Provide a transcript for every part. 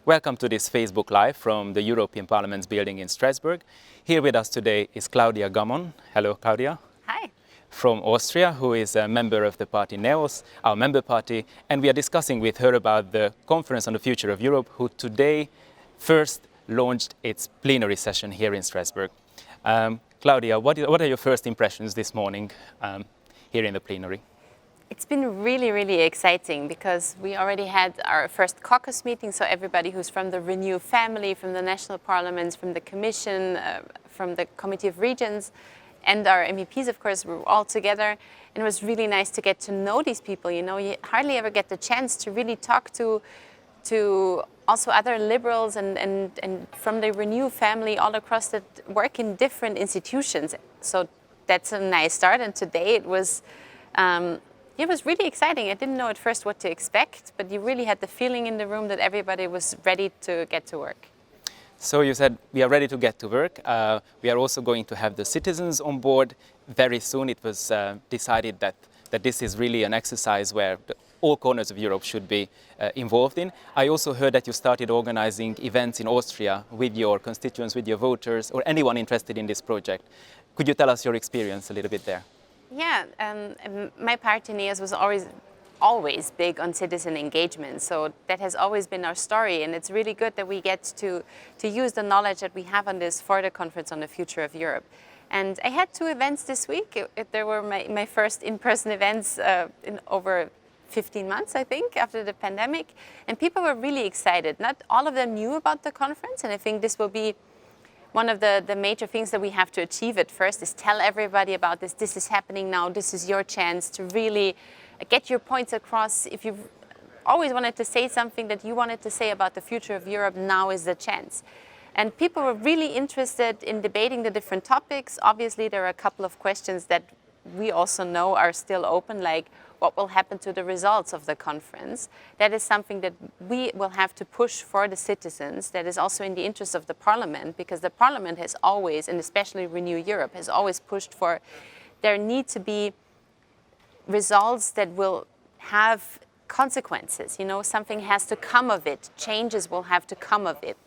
Welcome to this Facebook Live from the European Parliament's building in Strasbourg. Here with us today is Claudia Gamon. Hello, Claudia. Hi. From Austria, who is a member of the party NEOS, our member party, and we are discussing with her about the Conference on the Future of Europe, who today first launched its plenary session here in Strasbourg. Claudia, what are your first impressions this morning here in the plenary? It's been really exciting because we already had our first caucus meeting, so everybody who's from the Renew family, from the national parliaments, from the Commission, from the Committee of Regions, and our MEPs, of course, were all together. And it was really nice to get to know these people. You know, you hardly ever get the chance to really talk to also other liberals and from the Renew family all across that work in different institutions. So that's a nice start. And today it was really exciting. I didn't know at first what to expect, but you really had the feeling in the room that everybody was ready to get to work. So you said we are ready to get to work. We are also going to have the citizens on board very soon. It was decided that this is really an exercise where all corners of Europe should be involved in. I also heard that you started organizing events in Austria with your constituents, with your voters, or anyone interested in this project. Could you tell us your experience a little bit there? Yeah, my party NEOS was always big on citizen engagement, so that has always been our story, and it's really good that we get to use the knowledge that we have on this for the Conference on the Future of Europe. And I had 2 events this week. They were my first in-person events in over 15 months, I think, after the pandemic, and people were really excited. Not all of them knew about the conference, and I think this will be one of the major things that we have to achieve at first is tell everybody about this. This is happening now. This is your chance to really get your points across. If you've always wanted to say something that you wanted to say about the future of Europe, now is the chance. And people were really interested in debating the different topics. Obviously, there are a couple of questions that we also know are still open, like what will happen to the results of the conference. That is something that we will have to push for the citizens. That is also in the interest of the Parliament, because the Parliament has always, and especially Renew Europe, has always pushed for there need to be results that will have consequences. You know, something has to come of it. Changes will have to come of it.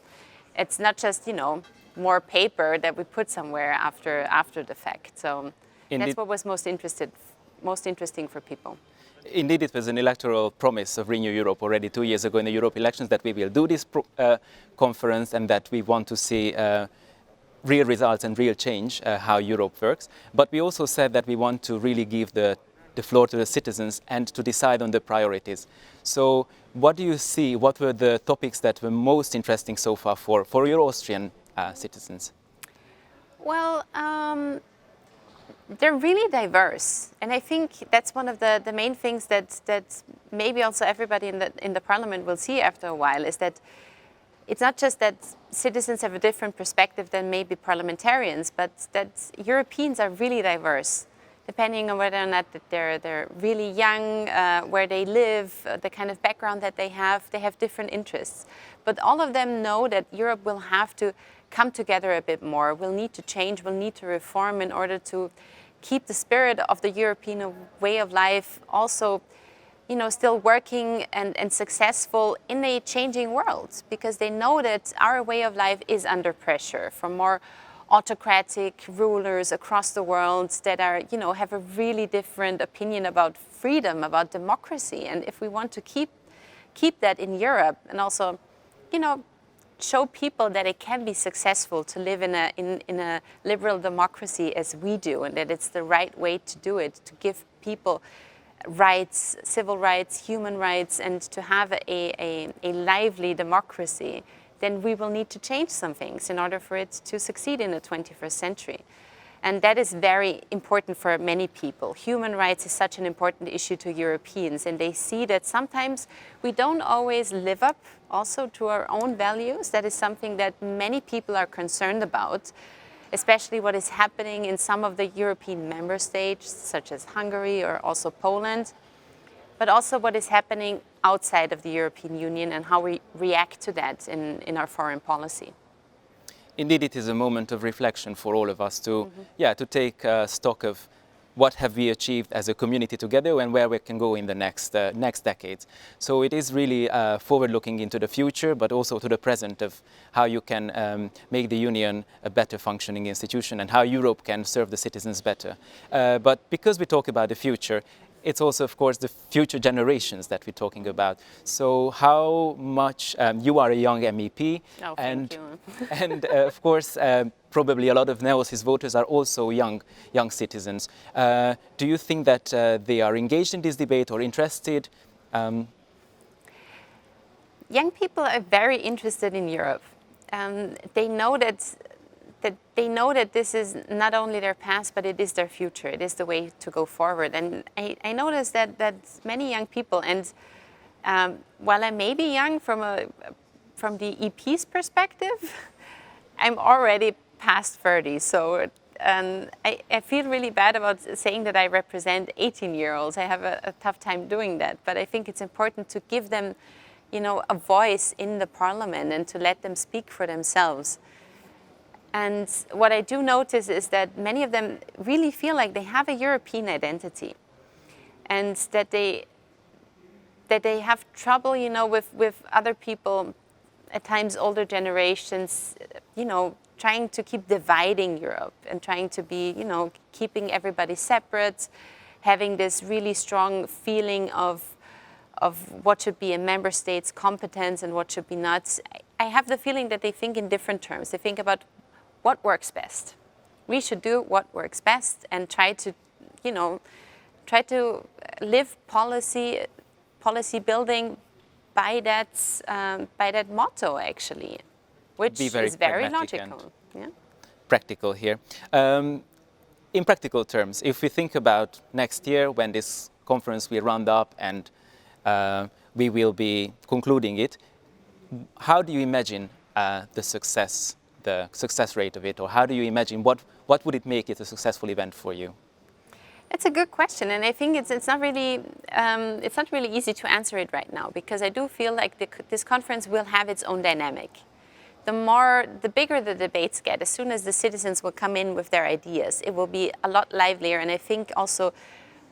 It's not just, you know, more paper that we put somewhere after the fact. So Indeed. That's what was most interesting for people. Indeed, it was an electoral promise of Renew Europe already 2 years ago in the Europe elections that we will do this conference and that we want to see real results and real change, how Europe works. But we also said that we want to really give the floor to the citizens and to decide on the priorities. So what do you see, what were the topics that were most interesting so far for your Austrian citizens? Well, they're really diverse, and I think that's one of the main things that maybe also everybody in the Parliament will see after a while, is that it's not just that citizens have a different perspective than maybe parliamentarians, but that Europeans are really diverse, depending on whether or not that they're really young, where they live, the kind of background that they have different interests. But all of them know that Europe will have to come together a bit more. We'll need to change, we'll need to reform in order to keep the spirit of the European way of life also, you know, still working and successful in a changing world, because they know that our way of life is under pressure from more autocratic rulers across the world that are, you know, have a really different opinion about freedom, about democracy. And if we want to keep that in Europe and also, you know, show people that it can be successful to live in a liberal democracy as we do, and that it's the right way to do it, to give people rights, civil rights, human rights, and to have a lively democracy, then we will need to change some things in order for it to succeed in the 21st century. And that is very important for many people. Human rights is such an important issue to Europeans, and they see that sometimes we don't always live up also to our own values. That is something that many people are concerned about, especially what is happening in some of the European member states, such as Hungary or also Poland, but also what is happening outside of the European Union and how we react to that in our foreign policy. Indeed, it is a moment of reflection for all of us to, to take stock of what have we achieved as a community together and where we can go in the next decades. So it is really forward-looking into the future, but also to the present of how you can make the Union a better functioning institution and how Europe can serve the citizens better. But because we talk about the future, it's also, of course, the future generations that we're talking about. So how much, you are a young MEP, Oh, and, thank you. and of course, probably a lot of Neosis voters are also young citizens. Do you think that they are engaged in this debate or interested? Young people are very interested in Europe. They know that this is not only their past, but it is their future. It is the way to go forward. And I noticed that many young people, and while I may be young from the EP's perspective, I'm already past 30. So I feel really bad about saying that I represent 18-year-olds. I have a tough time doing that. But I think it's important to give them, a voice in the parliament and to let them speak for themselves. And what I do notice is that many of them really feel like they have a European identity, and that they have trouble, with other people, at times older generations, trying to keep dividing Europe and trying to be, keeping everybody separate, having this really strong feeling of what should be a member state's competence and what should be not. I have the feeling that they think in different terms. They think about what works best. We should do what works best and try to live policy building by that motto, actually, which is very logical. Yeah. Practical here. In practical terms, if we think about next year when this conference will round up and we will be concluding it, how do you imagine the success rate of it, or how do you imagine what would it make it a successful event for you? It's a good question, and I think it's not really easy to answer it right now, because I do feel like this conference will have its own dynamic. The bigger the debates get, as soon as the citizens will come in with their ideas, it will be a lot livelier, and I think also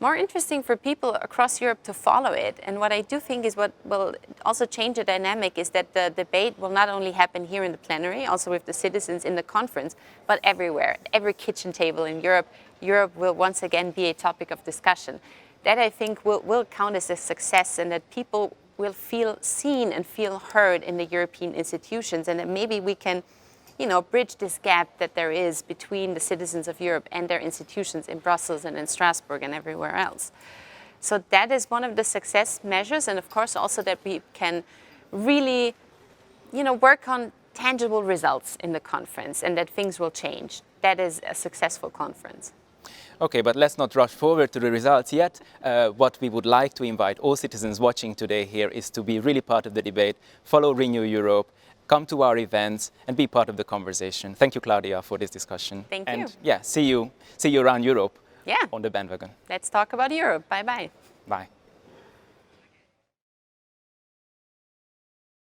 more interesting for people across Europe to follow it. And what I do think is what will also change the dynamic is that the debate will not only happen here in the plenary, also with the citizens in the conference, but everywhere. Every kitchen table in Europe. Europe will once again be a topic of discussion. That, I think, will count as a success, and that people will feel seen and feel heard in the European institutions, and that maybe we can bridge this gap that there is between the citizens of Europe and their institutions in Brussels and in Strasbourg and everywhere else. So that is one of the success measures, and of course also that we can really, work on tangible results in the conference and that things will change. That is a successful conference. Okay, but let's not rush forward to the results yet. What we would like to invite all citizens watching today here is to be really part of the debate, follow Renew Europe, come to our events and be part of the conversation. Thank you, Claudia, for this discussion. Thank you. And yeah, see you around Europe. Yeah. On the bandwagon. Let's talk about Europe. Bye-bye. Bye.